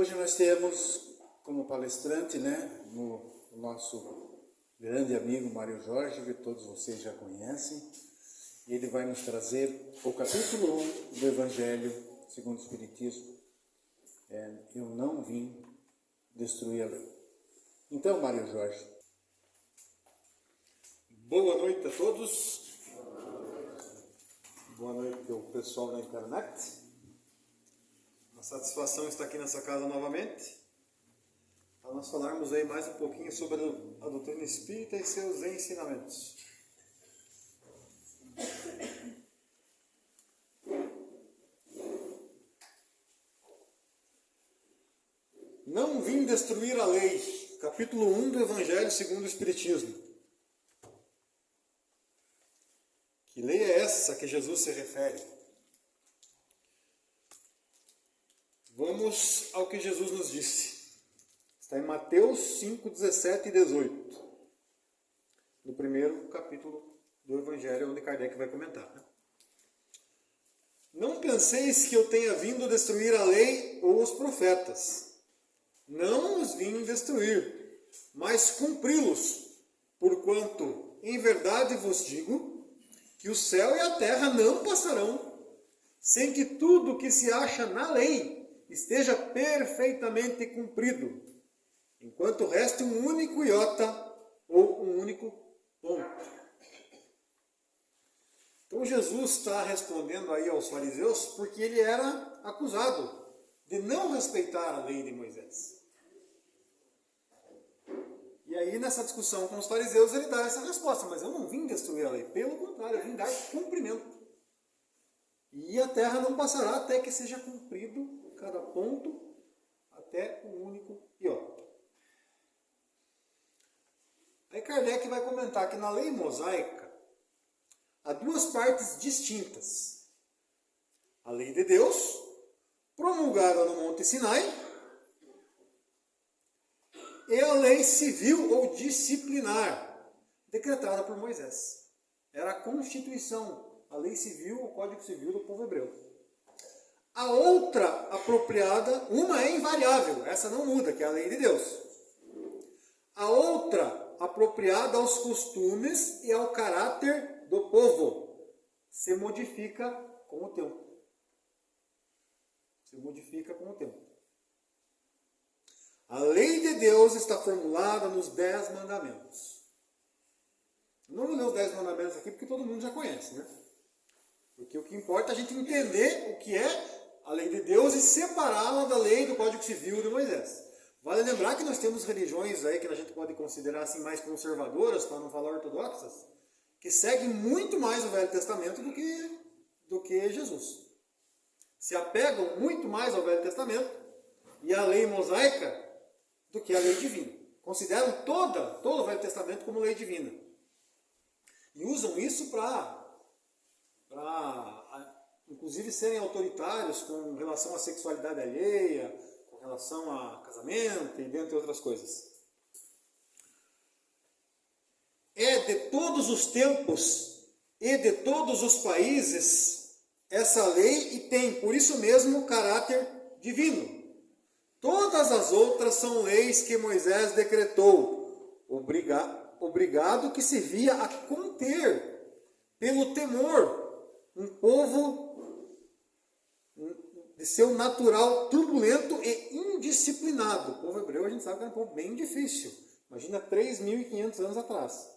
Hoje nós temos como palestrante, o nosso grande amigo Mário Jorge, que todos vocês já conhecem. Ele vai nos trazer o capítulo 1 do Evangelho segundo o Espiritismo. Eu não vim destruir a lei. Então, Mário Jorge. Boa noite a todos. Boa noite ao pessoal da internet. Uma satisfação estar aqui nessa casa novamente, para nós falarmos aí mais um pouquinho sobre a doutrina espírita e seus ensinamentos. Não vim destruir a lei, capítulo 1 do Evangelho segundo o Espiritismo. Que lei é essa que Jesus se refere? Vamos ao que Jesus nos disse. Está em Mateus 5, 17 e 18. No primeiro capítulo do Evangelho, onde Kardec vai comentar. Não penseis que eu tenha vindo destruir a lei ou os profetas. Não os vim destruir, mas cumpri-los. Porquanto, em verdade vos digo, que o céu e a terra não passarão, sem que tudo que se acha na lei esteja perfeitamente cumprido, enquanto reste um único iota ou um único ponto. Então Jesus está respondendo aí aos fariseus porque ele era acusado de não respeitar a lei de Moisés. E aí nessa discussão com os fariseus ele dá essa resposta: mas eu não vim destruir a lei, pelo contrário, eu vim dar cumprimento. E a terra não passará até que seja cumprido cada ponto, até um único iota. Aí Kardec vai comentar que na lei mosaica há duas partes distintas: a lei de Deus, promulgada no Monte Sinai, e a lei civil ou disciplinar, decretada por Moisés. Era a Constituição, a lei civil, o Código Civil do povo hebreu. A outra apropriada, uma é invariável, essa não muda, que é a lei de Deus. A outra apropriada aos costumes e ao caráter do povo, se modifica com o tempo. Se modifica com o tempo. A lei de Deus está formulada nos 10 mandamentos. Não vou ler os 10 mandamentos aqui porque todo mundo já conhece, né? Porque o que importa é a gente entender o que é a lei de Deus e separá-la da lei do Código Civil de Moisés. Vale lembrar que nós temos religiões aí que a gente pode considerar assim mais conservadoras, para não falar ortodoxas, que seguem muito mais o Velho Testamento do que Jesus. Se apegam muito mais ao Velho Testamento e à lei mosaica do que à lei divina. Consideram todo o Velho Testamento como lei divina. E usam isso para inclusive serem autoritários com relação à sexualidade alheia, com relação a casamento e dentre outras coisas. É de todos os tempos e de todos os países essa lei e tem, por isso mesmo, caráter divino. Todas as outras são leis que Moisés decretou, obrigado que se via a conter, pelo temor, um povo de seu natural turbulento e indisciplinado. O povo hebreu, a gente sabe que era um povo bem difícil. Imagina 3.500 anos atrás.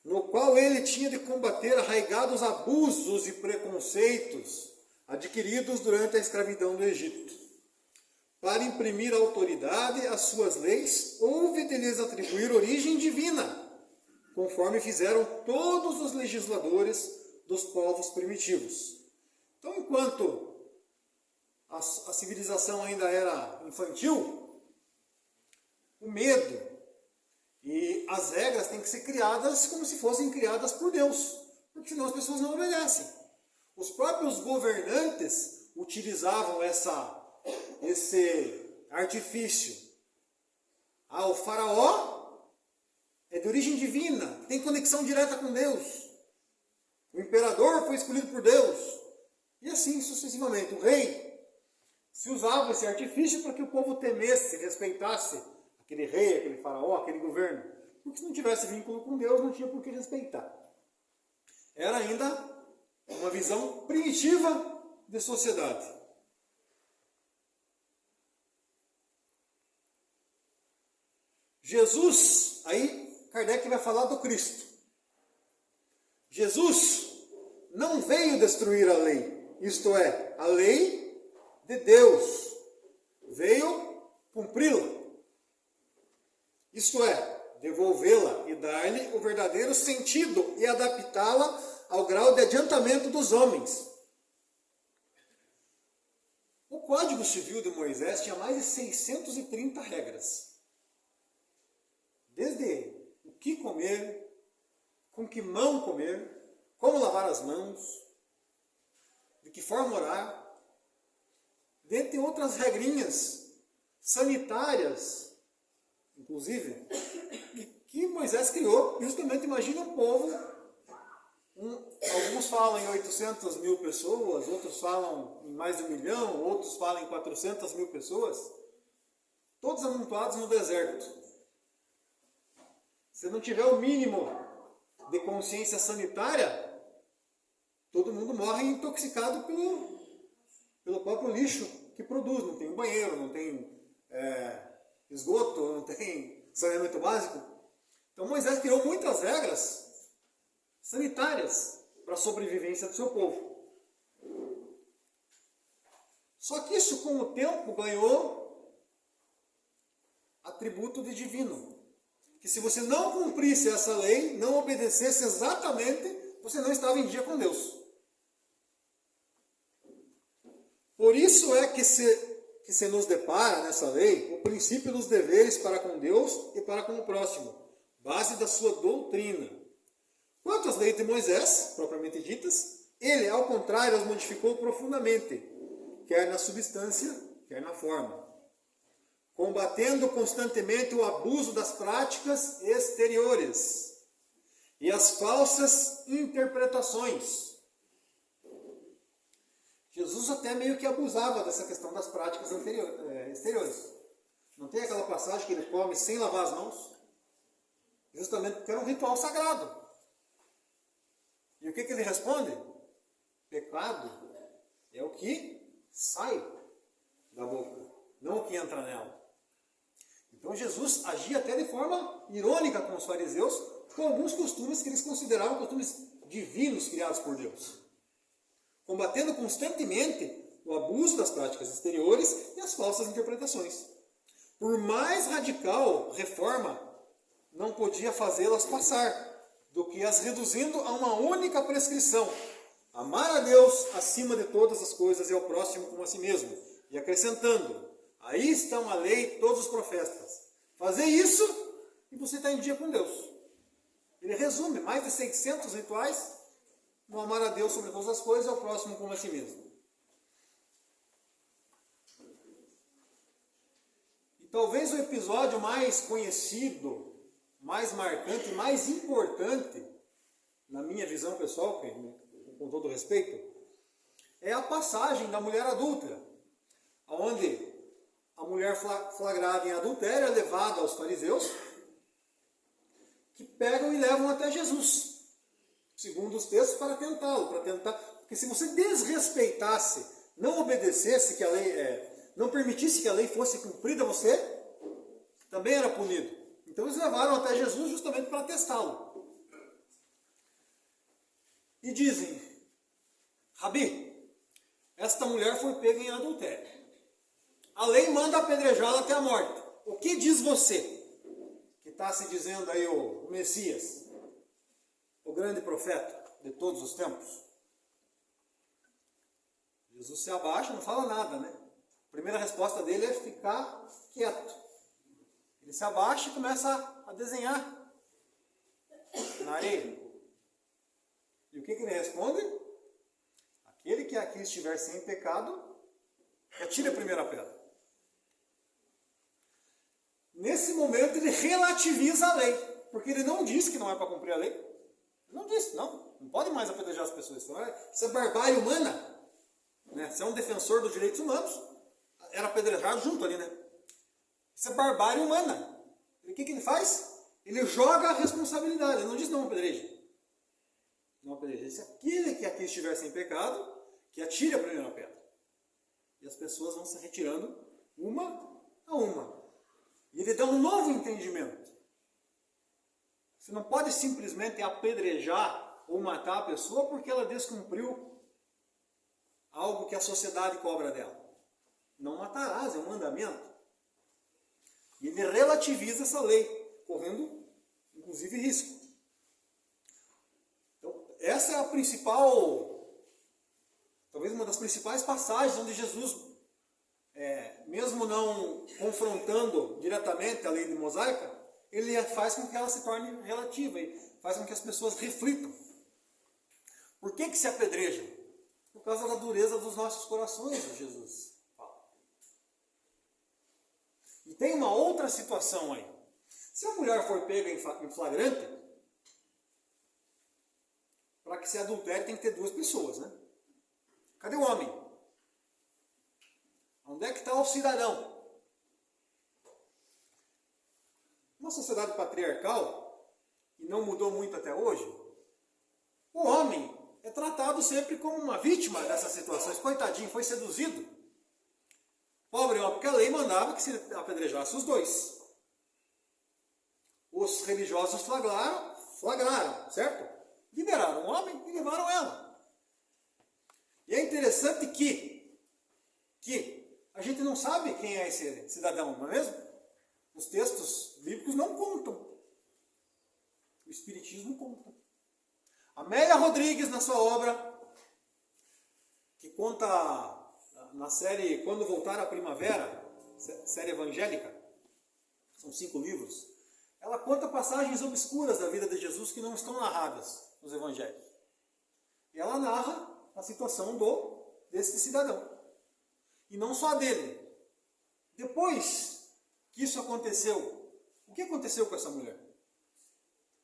No qual ele tinha de combater arraigados abusos e preconceitos adquiridos durante a escravidão do Egito. Para imprimir autoridade às suas leis, houve de lhes atribuir origem divina, conforme fizeram todos os legisladores dos povos primitivos. Então, enquanto a civilização ainda era infantil, o medo e as regras têm que ser criadas como se fossem criadas por Deus, porque senão as pessoas não obedecem. Os próprios governantes utilizavam esse artifício. O faraó é de origem divina, tem conexão direta com Deus. O imperador foi escolhido por Deus. E assim sucessivamente. O rei se usava esse artifício para que o povo temesse, respeitasse aquele rei, aquele faraó, aquele governo. Porque se não tivesse vínculo com Deus, não tinha por que respeitar. Era ainda uma visão primitiva de sociedade. Jesus, aí Kardec vai falar do Cristo. Jesus não veio destruir a lei, isto é, a lei de Deus. Veio cumpri-la. Isto é, devolvê-la e dar-lhe o verdadeiro sentido e adaptá-la ao grau de adiantamento dos homens. O Código Civil de Moisés tinha mais de 630 regras. Desde o que comer, com que mão comer, como lavar as mãos, de que forma orar, dentre outras regrinhas sanitárias, inclusive, que Moisés criou. Justamente, imagina um povo, alguns falam em 800 mil pessoas, outros falam em mais de 1 milhão, outros falam em 400 mil pessoas, todos amontoados no deserto. Se não tiver o mínimo de consciência sanitária, todo mundo morre intoxicado pelo próprio lixo que produz. Não tem um banheiro, não tem esgoto, não tem saneamento básico. Então Moisés criou muitas regras sanitárias para a sobrevivência do seu povo. Só que isso, com o tempo, ganhou atributo de divino. Que se você não cumprisse essa lei, não obedecesse exatamente, você não estava em dia com Deus. Por isso é que se nos depara nessa lei o princípio dos deveres para com Deus e para com o próximo, base da sua doutrina. Quanto às leis de Moisés, propriamente ditas, ele, ao contrário, as modificou profundamente, quer na substância, quer na forma, combatendo constantemente o abuso das práticas exteriores e as falsas interpretações. Jesus até meio que abusava dessa questão das práticas exteriores. Não tem aquela passagem que ele come sem lavar as mãos? Justamente porque era um ritual sagrado. E o que ele responde? Pecado é o que sai da boca, não o que entra nela. Então Jesus agia até de forma irônica com os fariseus, com alguns costumes que eles consideravam costumes divinos criados por Deus, combatendo constantemente o abuso das práticas exteriores e as falsas interpretações. Por mais radical reforma, não podia fazê-las passar, do que as reduzindo a uma única prescrição: amar a Deus acima de todas as coisas e ao próximo como a si mesmo. E acrescentando: aí estão a lei e todos os profetas. Fazer isso e você está em dia com Deus. Ele resume mais de 600 rituais no amar a Deus sobre todas as coisas e ao próximo como a si mesmo. E talvez o episódio mais conhecido, mais marcante, mais importante, na minha visão pessoal, com todo respeito, é a passagem da mulher adúltera, onde a mulher flagrada em adultério é levada aos fariseus, que pegam e levam até Jesus, segundo os textos, para tentá-lo, porque se você desrespeitasse, não obedecesse que a lei não permitisse que a lei fosse cumprida, você também era punido. Então eles levaram até Jesus justamente para testá-lo. E dizem: Rabi, esta mulher foi pega em adultério. A lei manda apedrejá-la até a morte. O que diz você, que está se dizendo aí o Messias, o grande profeta de todos os tempos? Jesus se abaixa, não fala nada, né? A primeira resposta dele é ficar quieto. Ele se abaixa e começa a desenhar na areia. E o que ele responde? Aquele que aqui estiver sem pecado, atire a primeira pedra. Nesse momento ele relativiza a lei, porque ele não disse que não é para cumprir a lei. Ele não disse, não pode mais apedrejar as pessoas. Isso é barbárie humana. Né? Se é um defensor dos direitos humanos, era apedrejado junto ali, né? Isso é barbárie humana. E o que ele faz? Ele joga a responsabilidade. Ele não diz não apedreje. Não apedreje. Se aquele que aqui estiver sem pecado, que atire a primeira pedra. E as pessoas vão se retirando uma a uma. E ele dá um novo entendimento. Você não pode simplesmente apedrejar ou matar a pessoa porque ela descumpriu algo que a sociedade cobra dela. Não matarás, é um mandamento. E ele relativiza essa lei, correndo, inclusive, risco. Então, essa é a principal, talvez uma das principais passagens onde Jesus, mesmo não confrontando diretamente a lei de mosaica, ele faz com que ela se torne relativa e faz com que as pessoas reflitam. Por que se apedrejam? Por causa da dureza dos nossos corações, Jesus fala. E tem uma outra situação aí. Se a mulher for pega em flagrante, para que se adultere tem que ter 2 pessoas, né? Cadê o homem? Onde é que está o cidadão? Uma sociedade patriarcal, e não mudou muito até hoje, o homem é tratado sempre como uma vítima dessas situações. Coitadinho, foi seduzido. Pobre homem, porque a lei mandava que se apedrejasse os 2. Os religiosos flagraram, certo? Liberaram o homem e levaram ela. E é interessante que a gente não sabe quem é esse cidadão, não é mesmo? Os textos bíblicos não contam. O Espiritismo conta. Amélia Rodrigues, na sua obra, que conta na série Quando Voltar à Primavera, série evangélica, são 5 livros, ela conta passagens obscuras da vida de Jesus que não estão narradas nos evangelhos. E ela narra a situação desse cidadão. E não só dele. Depois que isso aconteceu, o que aconteceu com essa mulher?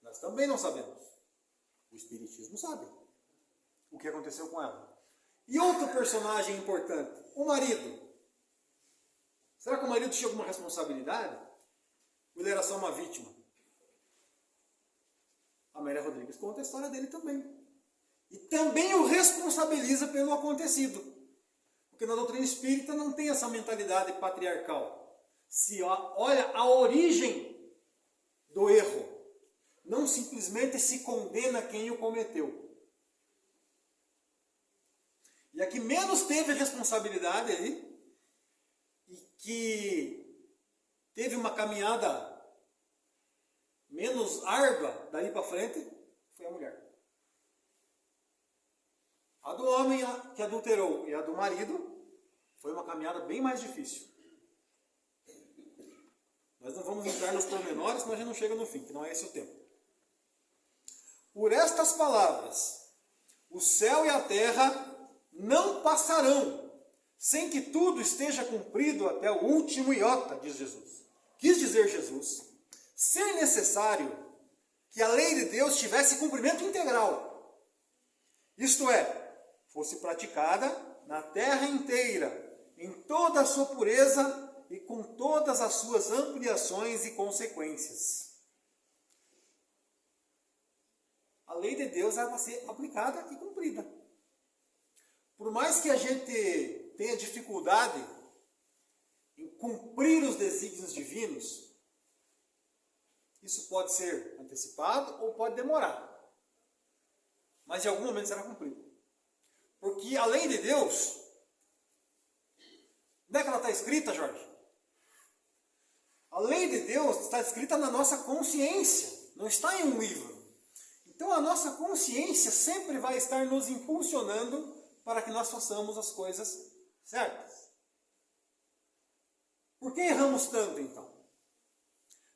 Nós também não sabemos. O Espiritismo sabe o que aconteceu com ela. E outro personagem importante, o marido. Será que o marido tinha alguma responsabilidade? Ou ele era só uma vítima? A Amélia Rodrigues conta a história dele também. E também o responsabiliza pelo acontecido. Porque na doutrina espírita não tem essa mentalidade patriarcal. Se olha a origem do erro. Não simplesmente se condena quem o cometeu. E a que menos teve responsabilidade aí, e que teve uma caminhada menos árdua dali para frente, foi a mulher. A do homem que adulterou e a do marido foi uma caminhada bem mais difícil. Nós não vamos entrar nos pormenores, senão a gente não chega no fim, que não é esse o tempo. Por estas palavras, o céu e a terra não passarão, sem que tudo esteja cumprido até o último iota, diz Jesus. Quis dizer Jesus, ser necessário que a lei de Deus tivesse cumprimento integral. Isto é, fosse praticada na terra inteira, em toda a sua pureza e com todas as suas ampliações e consequências. A lei de Deus vai ser aplicada e cumprida. Por mais que a gente tenha dificuldade em cumprir os desígnios divinos, isso pode ser antecipado ou pode demorar. Mas em algum momento será cumprido. Porque a lei de Deus, onde é que ela está escrita, Jorge? A lei de Deus está escrita na nossa consciência, não está em um livro. Então a nossa consciência sempre vai estar nos impulsionando para que nós façamos as coisas certas. Por que erramos tanto, então?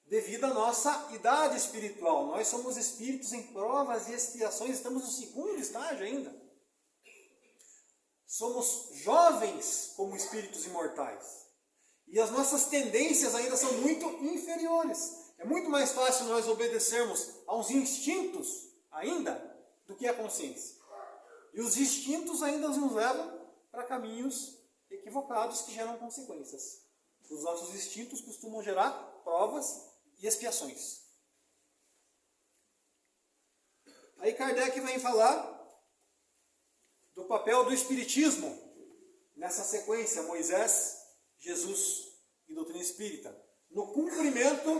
Devido à nossa idade espiritual. Nós somos espíritos em provas e expiações, estamos no 2º estágio ainda. Somos jovens como espíritos imortais. E as nossas tendências ainda são muito inferiores. É muito mais fácil nós obedecermos aos instintos ainda do que à consciência. E os instintos ainda nos levam para caminhos equivocados que geram consequências. Os nossos instintos costumam gerar provas e expiações. Aí Kardec vem falar do papel do Espiritismo nessa sequência, Moisés, Jesus e doutrina espírita, no cumprimento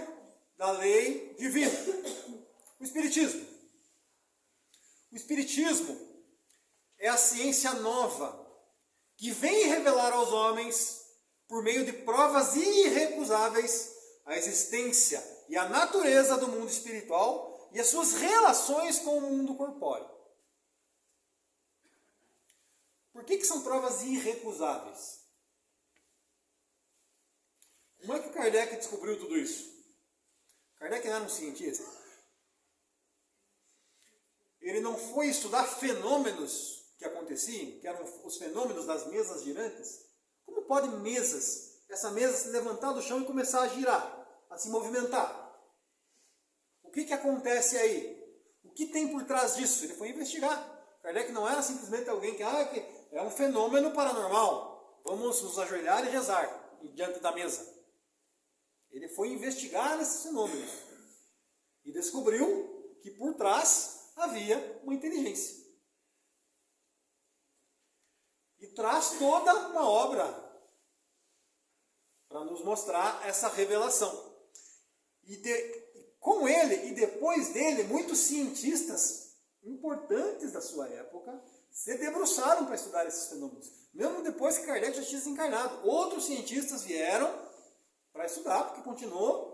da lei divina. O Espiritismo. O Espiritismo é a ciência nova que vem revelar aos homens, por meio de provas irrecusáveis, a existência e a natureza do mundo espiritual e as suas relações com o mundo corpóreo. Por que são provas irrecusáveis? Como é que Kardec descobriu tudo isso? Kardec não era um cientista. Ele não foi estudar fenômenos que aconteciam, que eram os fenômenos das mesas girantes. Como pode essa mesa se levantar do chão e começar a girar, a se movimentar? O que acontece aí? O que tem por trás disso? Ele foi investigar. Kardec não era simplesmente alguém que é um fenômeno paranormal. Vamos nos ajoelhar e rezar diante da mesa. Ele foi investigar esses fenômenos e descobriu que por trás havia uma inteligência. E traz toda uma obra para nos mostrar essa revelação. Com ele e depois dele, muitos cientistas importantes da sua época se debruçaram para estudar esses fenômenos. Mesmo depois que Kardec já tinha desencarnado, outros cientistas vieram para estudar, porque continuou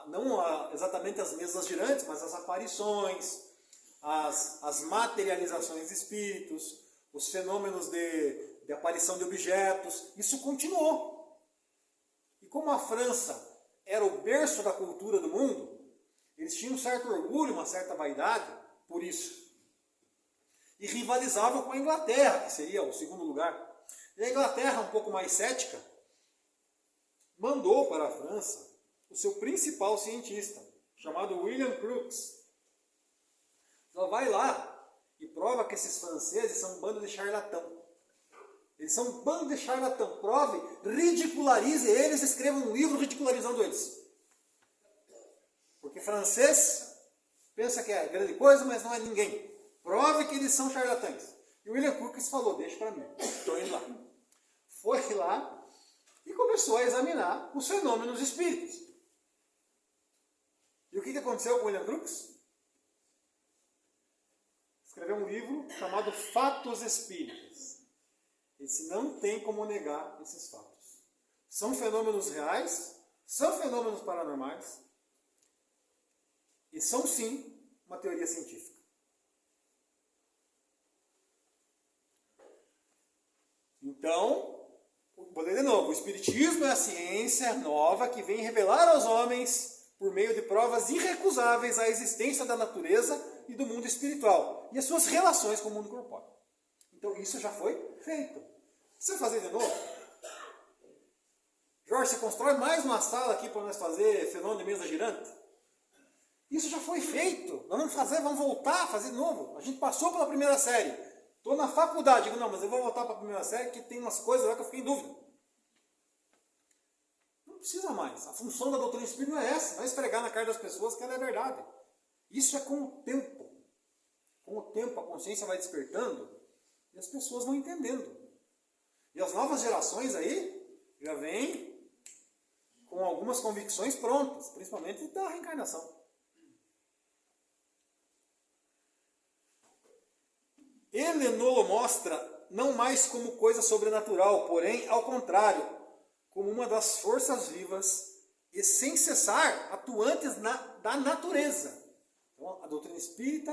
não exatamente as mesas girantes, mas as aparições, as materializações de espíritos, os fenômenos de aparição de objetos, isso continuou. E como a França era o berço da cultura do mundo, eles tinham um certo orgulho, uma certa vaidade por isso. E rivalizavam com a Inglaterra, que seria o segundo lugar. E a Inglaterra, um pouco mais cética, mandou para a França o seu principal cientista, chamado William Crookes. Ela vai lá e prova que esses franceses são um bando de charlatão. Eles são um bando de charlatão. Prove, ridicularize eles, escreva um livro ridicularizando eles. Porque francês pensa que é grande coisa, mas não é ninguém. Prove que eles são charlatães. E o William Crookes falou, deixa para mim, estou indo lá. Foi lá e começou a examinar os fenômenos espíritos. E o que aconteceu com o William Crookes? Escreveu um livro chamado Fatos Espíritas. Esse não tem como negar esses fatos. São fenômenos reais, são fenômenos paranormais, e são sim uma teoria científica. Então, vou ler de novo, o Espiritismo é a ciência nova que vem revelar aos homens, por meio de provas irrecusáveis, a existência da natureza e do mundo espiritual, e as suas relações com o mundo corpóreo. Então isso já foi feito. Precisa fazer de novo? Jorge, você constrói mais uma sala aqui para nós fazer fenômeno de mesa girante? Isso já foi feito. Nós vamos voltar a fazer de novo. A gente passou pela primeira série. Estou na faculdade. Digo, não, mas eu vou voltar para a primeira série que tem umas coisas lá que eu fiquei em dúvida. Não precisa mais. A função da doutrina espírita não é essa. Não é esfregar na cara das pessoas que ela é verdade. Isso é com o tempo. Com o tempo a consciência vai despertando e as pessoas vão entendendo. E as novas gerações aí já vêm com algumas convicções prontas, principalmente da reencarnação. Ele nos mostra não mais como coisa sobrenatural, porém, ao contrário, como uma das forças vivas e sem cessar atuantes da natureza. Então, a doutrina espírita,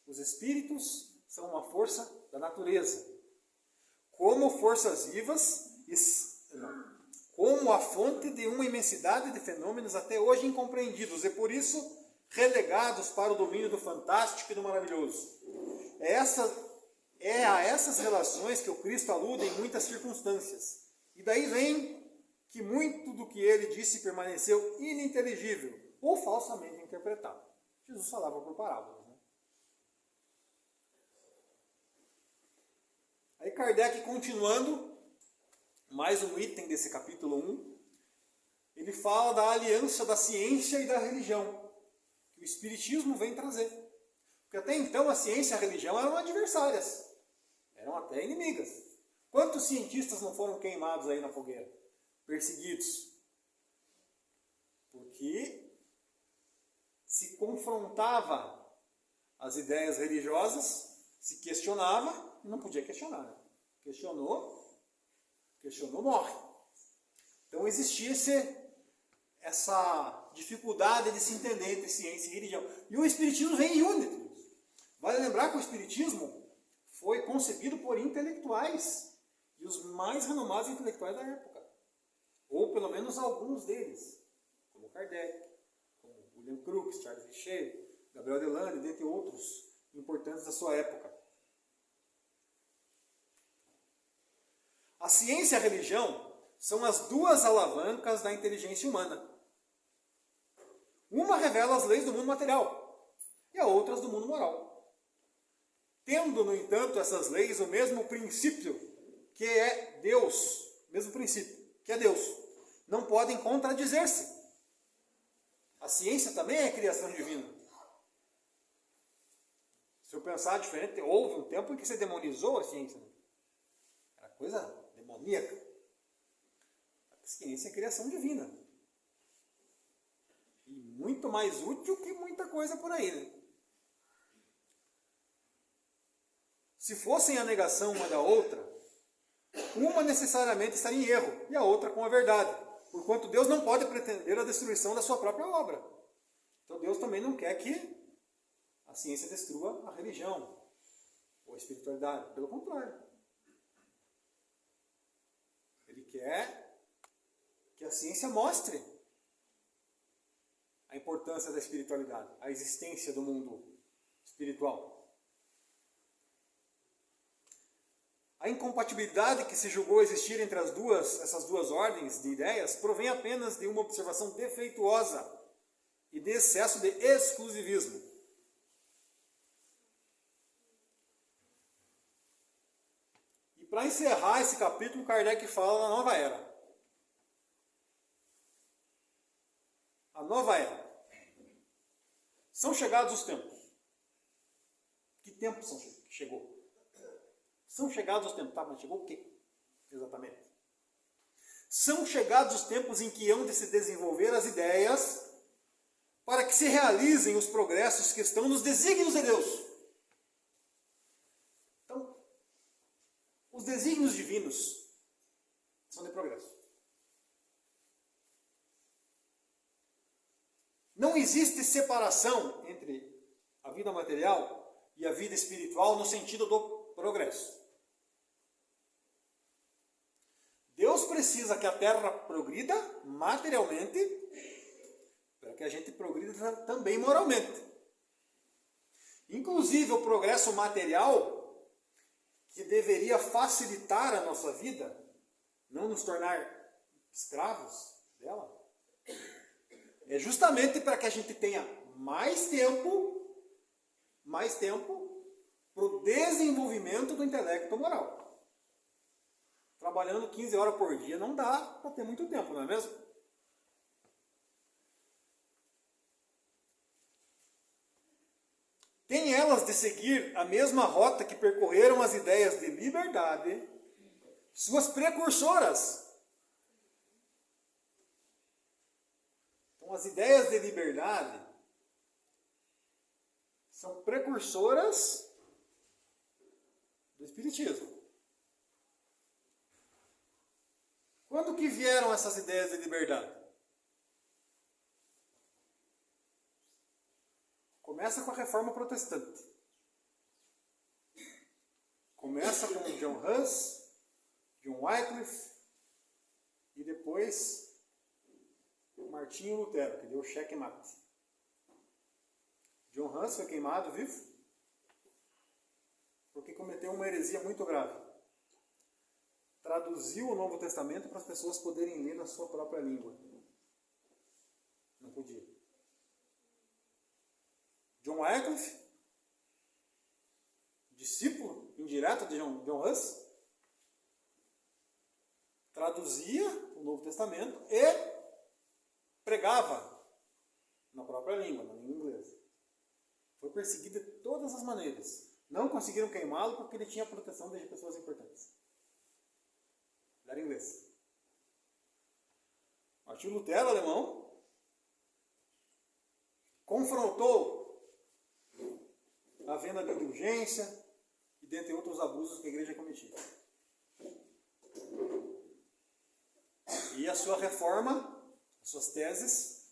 os espíritos são uma força da natureza. Como forças vivas, como a fonte de uma imensidade de fenômenos até hoje incompreendidos e por isso relegados para o domínio do fantástico e do maravilhoso. É a essas relações que o Cristo alude em muitas circunstâncias. E daí vem que muito do que ele disse permaneceu ininteligível ou falsamente interpretado. Jesus falava por parábolas. Né? Aí Kardec, continuando, mais um item desse capítulo 1, ele fala da aliança da ciência e da religião, que o Espiritismo vem trazer. Porque até então a ciência e a religião eram adversárias, eram até inimigas. Quantos cientistas não foram queimados aí na fogueira? Perseguidos? Porque se confrontava as ideias religiosas, se questionava e não podia questionar. Né? Questionou, morre. Então existia essa dificuldade de se entender entre ciência e religião. E o Espiritismo vem e une tudo isso. Vale lembrar que o Espiritismo foi concebido por intelectuais, e os mais renomados intelectuais da época. Ou pelo menos alguns deles, como Kardec, como William Crookes, Charles Richer, Gabriel Delane, dentre outros importantes da sua época. A ciência e a religião são as duas alavancas da inteligência humana. Uma revela as leis do mundo material e a outra as do mundo moral. Tendo, no entanto, essas leis o mesmo princípio, que é Deus, mesmo princípio, que é Deus, não podem contradizer-se. A ciência também é criação divina. Se eu pensar diferente, houve um tempo em que se demonizou a ciência. Era coisa demoníaca. A ciência é criação divina. E muito mais útil que muita coisa por aí. Né? Se fossem a negação uma da outra, uma necessariamente estaria em erro e a outra com a verdade. Porquanto Deus não pode pretender a destruição da sua própria obra. Então Deus também não quer que a ciência destrua a religião ou a espiritualidade. Pelo contrário. Ele quer que a ciência mostre a importância da espiritualidade, a existência do mundo espiritual. A incompatibilidade que se julgou existir entre essas duas ordens de ideias provém apenas de uma observação defeituosa e de excesso de exclusivismo. E para encerrar esse capítulo, Kardec fala da nova era. A nova era. São chegados os tempos. Que tempos chegou? São chegados os tempos. Tá, mas chegou o quê? Exatamente. São chegados os tempos em que hão de se desenvolver as ideias para que se realizem os progressos que estão nos desígnios de Deus. Então, os desígnios divinos são de progresso. Não existe separação entre a vida material e a vida espiritual no sentido do progresso. Deus precisa que a Terra progrida materialmente para que a gente progrida também moralmente. Inclusive o progresso material, que deveria facilitar a nossa vida, não nos tornar escravos dela, é justamente para que a gente tenha mais tempo para o desenvolvimento do intelecto moral. Trabalhando 15 horas por dia não dá para ter muito tempo, não é mesmo? Tem elas de seguir a mesma rota que percorreram as ideias de liberdade, suas precursoras. Então, as ideias de liberdade são precursoras do Espiritismo. Quando que vieram essas ideias de liberdade? Começa com a Reforma Protestante. Começa com John Hus, John Wycliffe e depois Martinho Lutero, que deu o checkmate. John Hus foi queimado vivo porque cometeu uma heresia muito grave. Traduziu o Novo Testamento para as pessoas poderem ler na sua própria língua. Não podia. John Wycliffe, discípulo indireto de John Hus, traduzia o Novo Testamento e pregava na própria língua, na língua inglesa. Foi perseguido de todas as maneiras. Não conseguiram queimá-lo porque ele tinha a proteção de pessoas importantes. Ele era inglês. Martinho Lutero, alemão, confrontou a venda de indulgência e dentre outros abusos que a igreja cometia. E a sua reforma, as suas teses,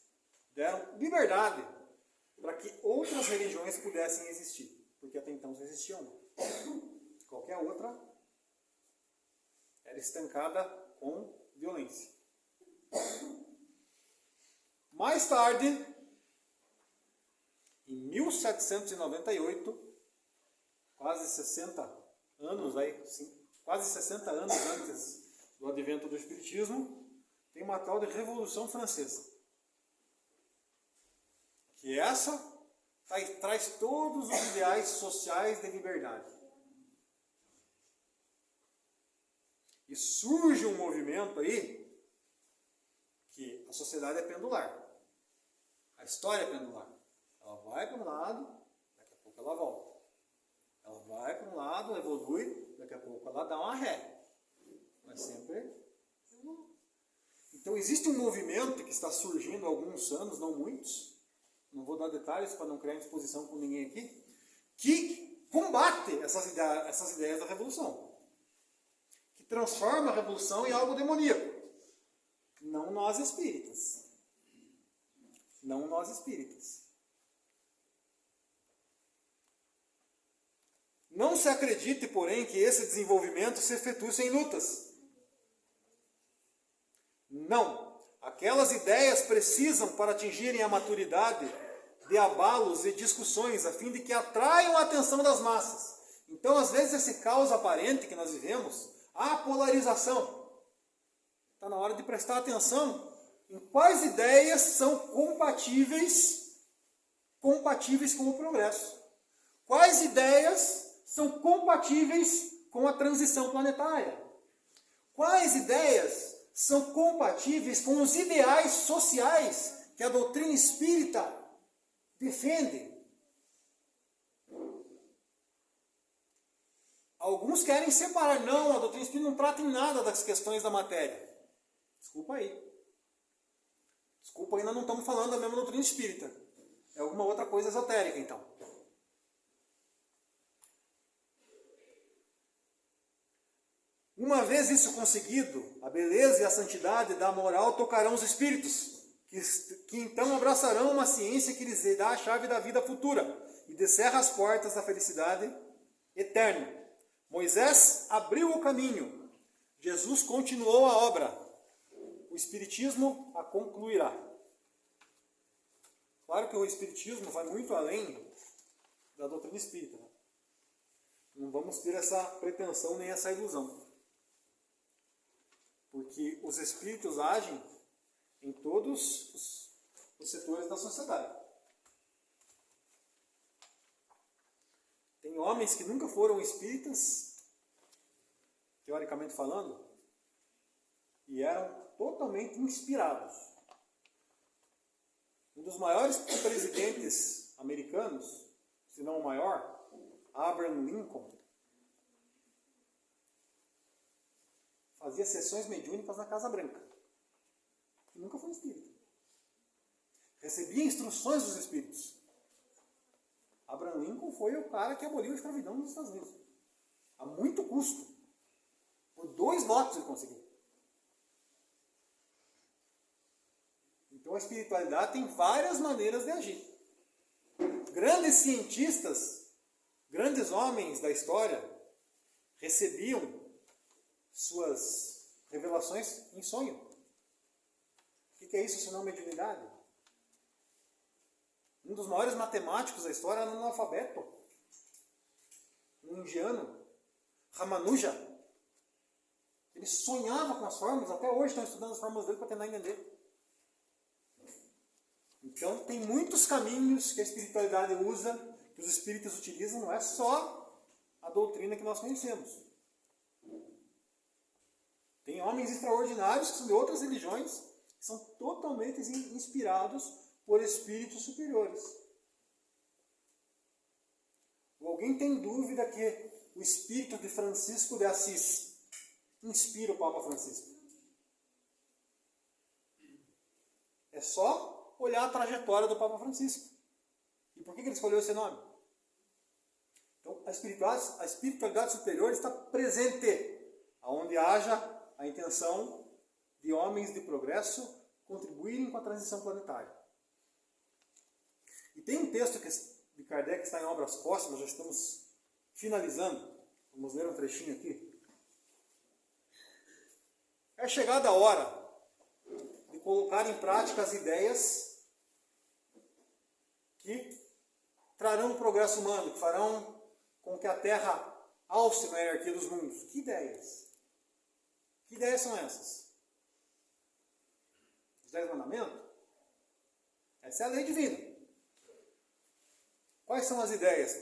deram liberdade para que outras religiões pudessem existir, porque até então só existia uma. Qualquer outra era estancada com violência. Mais tarde, em 1798, quase 60 anos antes do advento do Espiritismo, tem uma tal de Revolução Francesa. Que essa traz todos os ideais sociais de liberdade. E surge um movimento aí que a sociedade é pendular. A história é pendular. Ela vai para um lado, daqui a pouco ela volta. Ela vai para um lado, evolui, daqui a pouco ela dá uma ré. Mas sempre... Então existe um movimento que está surgindo há alguns anos, não muitos, não vou dar detalhes para não criar indisposição com ninguém aqui, que combate essas ideias da revolução. Que transforma a revolução em algo demoníaco. Não nós espíritas. Não nós espíritas. Não se acredite, porém, que esse desenvolvimento se efetue sem lutas. Não. Aquelas ideias precisam, para atingirem a maturidade, de abalos e discussões, a fim de que atraiam a atenção das massas. Então, às vezes, esse caos aparente que nós vivemos, a polarização. Está na hora de prestar atenção em quais ideias são compatíveis com o progresso. Quais ideias são compatíveis com a transição planetária. Quais ideias são compatíveis com os ideais sociais que a doutrina espírita defende. Alguns querem separar. Não, a doutrina espírita não trata em nada das questões da matéria. Desculpa aí. Desculpa, ainda não estamos falando da mesma doutrina espírita. É alguma outra coisa esotérica, então. Uma vez isso conseguido, a beleza e a santidade da moral tocarão os espíritos, que então abraçarão uma ciência que lhes dá a chave da vida futura e descerra as portas da felicidade eterna. Moisés abriu o caminho, Jesus continuou a obra, o Espiritismo a concluirá. Claro que o Espiritismo vai muito além da doutrina espírita. Não vamos ter essa pretensão nem essa ilusão. Porque os espíritos agem em todos os setores da sociedade. Tem homens que nunca foram espíritas, teoricamente falando, e eram totalmente inspirados. Um dos maiores presidentes americanos, se não o maior, Abraham Lincoln, fazia sessões mediúnicas na Casa Branca. E nunca foi espírita. Recebia instruções dos espíritos. Abraham Lincoln foi o cara que aboliu a escravidão nos Estados Unidos. A muito custo. Por 2 votos ele conseguiu. Então a espiritualidade tem várias maneiras de agir. Grandes cientistas, grandes homens da história, recebiam suas revelações em sonho. O que é isso senão mediunidade? Um dos maiores matemáticos da história era um analfabeto. Um indiano, Ramanuja. Ele sonhava com as fórmulas, até hoje estão estudando as fórmulas dele para tentar entender. Então tem muitos caminhos que a espiritualidade usa, que os espíritas utilizam, não é só a doutrina que nós conhecemos. Tem homens extraordinários que são de outras religiões, que são totalmente inspirados por espíritos superiores. Ou alguém tem dúvida que o espírito de Francisco de Assis inspira o Papa Francisco? É só olhar a trajetória do Papa Francisco. E por que ele escolheu esse nome? Então, a espiritualidade superior está presente onde haja a intenção de homens de progresso contribuírem com a transição planetária. E tem um texto de Kardec que está em Obras Póstumas, já estamos finalizando. Vamos ler um trechinho aqui. É chegada a hora de colocar em prática as ideias que trarão o progresso humano, que farão com que a Terra alce na hierarquia dos mundos. Que ideias? Que ideias são essas? Os 10 mandamentos? Essa é a lei divina. Quais são as ideias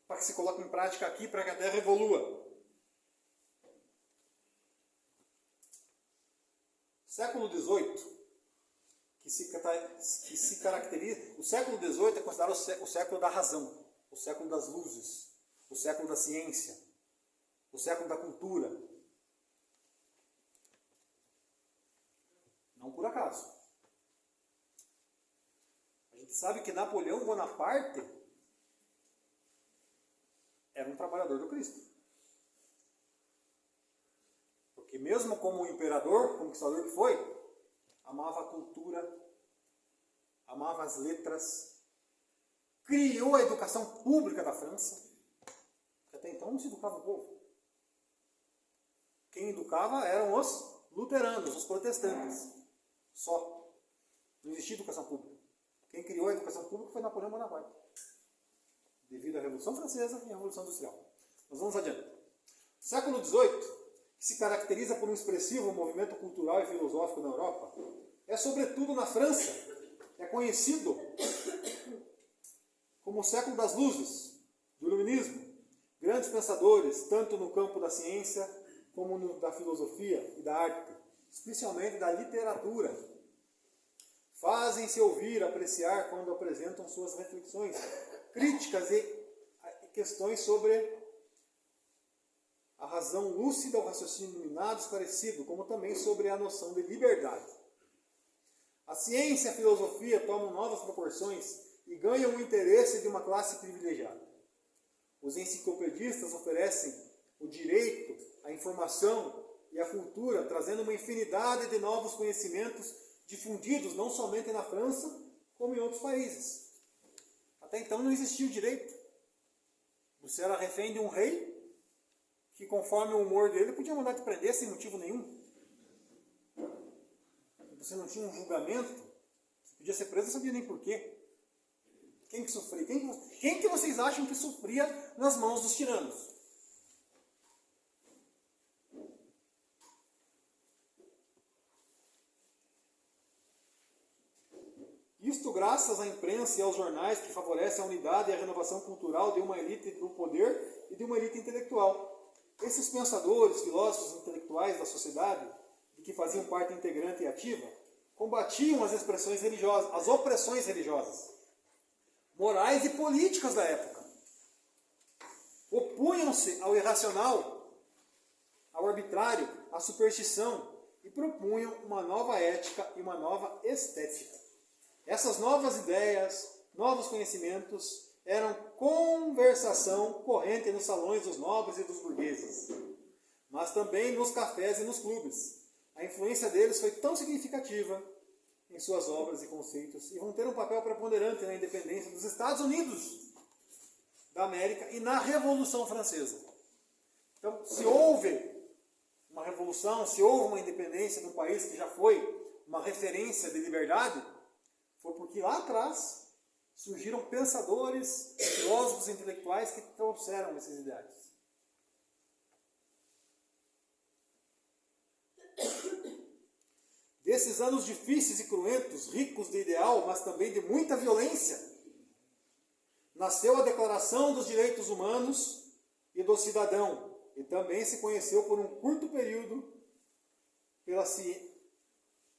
para que se coloque em prática aqui, para que a Terra evolua? Século XVIII, que se caracteriza... O século XVIII é considerado o século da razão, o século das luzes, o século da ciência, o século da cultura. Não por acaso. A gente sabe que Napoleão Bonaparte era um trabalhador do Cristo. Porque mesmo como imperador, conquistador que foi, amava a cultura, amava as letras, criou a educação pública da França, que até então não se educava o povo. Quem educava eram os luteranos, os protestantes. Só. Não existia educação pública. Quem criou a educação pública foi Napoleão Bonaparte, devido à Revolução Francesa e à Revolução Industrial. Mas vamos adiante. O século XVIII, que se caracteriza por um expressivo movimento cultural e filosófico na Europa, é sobretudo na França, é conhecido como o século das luzes, do iluminismo. Grandes pensadores, tanto no campo da ciência como no da filosofia e da arte, especialmente da literatura, fazem-se ouvir, apreciar quando apresentam suas reflexões críticas e questões sobre a razão lúcida, o raciocínio iluminado, esclarecido, como também sobre a noção de liberdade. A ciência e a filosofia tomam novas proporções e ganham o interesse de uma classe privilegiada. Os enciclopedistas oferecem o direito, a informação e a cultura, trazendo uma infinidade de novos conhecimentos difundidos não somente na França, como em outros países. Até então não existia o direito. Você era refém de um rei que, conforme o humor dele, podia mandar te prender sem motivo nenhum. Você não tinha um julgamento, você podia ser preso, não sabia nem porquê. Quem que sofria? Quem que vocês acham que sofria nas mãos dos tiranos? Isto graças à imprensa e aos jornais que favorecem a unidade e a renovação cultural de uma elite do poder e de uma elite intelectual. Esses pensadores, filósofos intelectuais da sociedade, de que faziam parte integrante e ativa, combatiam as expressões religiosas, as opressões religiosas, morais e políticas da época. Opunham-se ao irracional, ao arbitrário, à superstição e propunham uma nova ética e uma nova estética. Essas novas ideias, novos conhecimentos, eram conversação corrente nos salões dos nobres e dos burgueses, mas também nos cafés e nos clubes. A influência deles foi tão significativa em suas obras e conceitos e vão ter um papel preponderante na independência dos Estados Unidos da América e na Revolução Francesa. Então, se houve uma revolução, se houve uma independência de um país que já foi uma referência de liberdade, foi porque lá atrás surgiram pensadores, filósofos intelectuais que trouxeram esses ideais. Desses anos difíceis e cruentos, ricos de ideal, mas também de muita violência, nasceu a Declaração dos Direitos Humanos e do Cidadão, e também se conheceu por um curto período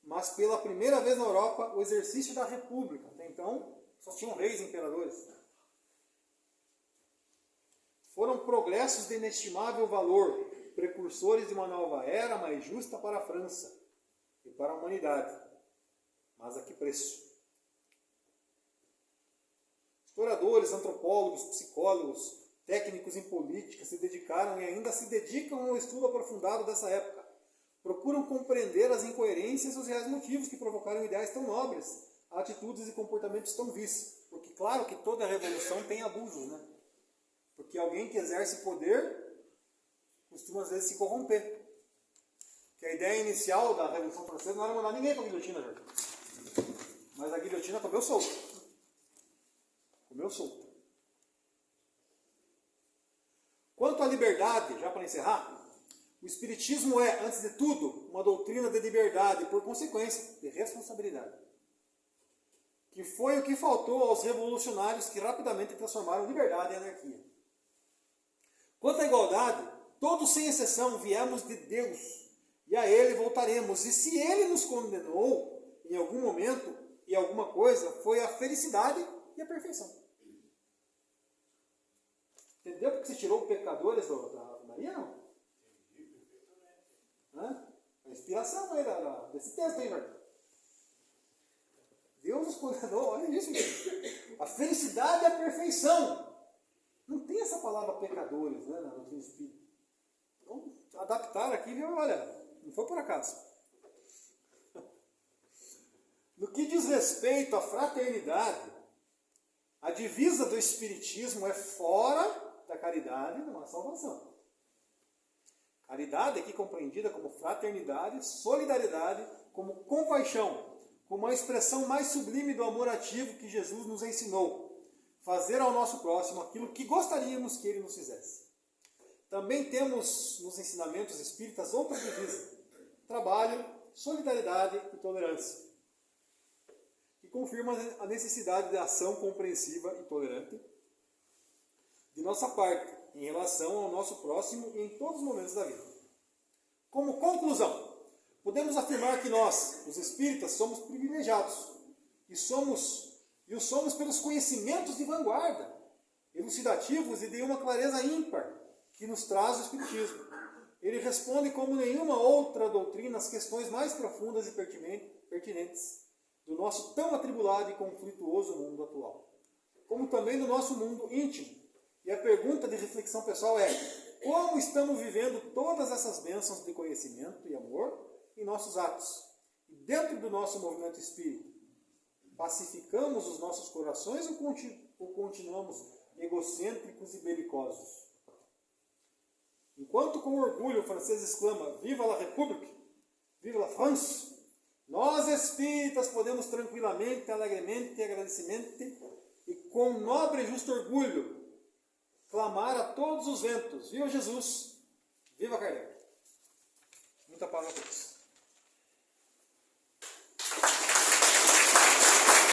mas pela primeira vez na Europa, o exercício da república. Até então, só tinham reis e imperadores. Foram progressos de inestimável valor, precursores de uma nova era mais justa para a França e para a humanidade. Mas a que preço? Historiadores, antropólogos, psicólogos, técnicos em política se dedicaram e ainda se dedicam ao estudo aprofundado dessa época. Procuram compreender as incoerências e os reais motivos que provocaram ideais tão nobres, atitudes e comportamentos tão vis. Porque, claro, que toda revolução tem abusos, né? Porque alguém que exerce poder costuma, às vezes, se corromper. Que a ideia inicial da Revolução Francesa não era mandar ninguém para a guilhotina, Jorge. Mas a guilhotina comeu solto. Comeu solto. Quanto à liberdade, já para encerrar, o Espiritismo é, antes de tudo, uma doutrina de liberdade e, por consequência, de responsabilidade. Que foi o que faltou aos revolucionários que rapidamente transformaram liberdade em anarquia. Quanto à igualdade, todos sem exceção viemos de Deus e a Ele voltaremos. E se Ele nos condenou em algum momento e alguma coisa, foi a felicidade e a perfeição. Entendeu porque se tirou os pecadores da Maria, não? A inspiração aí desse texto aí, Marcos. Deus nos condenou, olha isso, gente. A felicidade e a perfeição. Não tem essa palavra pecadores, né, na doutrina espírita. Então, adaptar aqui, viu? Olha, não foi por acaso. No que diz respeito à fraternidade, a divisa do Espiritismo é fora da caridade, não há salvação. Caridade aqui compreendida como fraternidade, solidariedade, como compaixão, como a expressão mais sublime do amor ativo que Jesus nos ensinou. Fazer ao nosso próximo aquilo que gostaríamos que ele nos fizesse. Também temos nos ensinamentos espíritas outra divisa: trabalho, solidariedade e tolerância, que confirma a necessidade de ação compreensiva e tolerante de nossa parte em relação ao nosso próximo e em todos os momentos da vida. Como conclusão, podemos afirmar que nós, os espíritas, somos privilegiados e o somos pelos conhecimentos de vanguarda, elucidativos e de uma clareza ímpar que nos traz o Espiritismo. Ele responde como nenhuma outra doutrina às questões mais profundas e pertinentes do nosso tão atribulado e conflituoso mundo atual, como também do nosso mundo íntimo. E a pergunta de reflexão pessoal é: como estamos vivendo todas essas bênçãos de conhecimento e amor em nossos atos? E dentro do nosso movimento espírita, pacificamos os nossos corações ou continuamos egocêntricos e belicosos? Enquanto com orgulho o francês exclama "Viva la République! Viva la France!", nós espíritas podemos tranquilamente, alegremente e agradecimento e com nobre e justo orgulho clamar a todos os ventos: Viva Jesus! Viva Kardec! Muita paz a todos!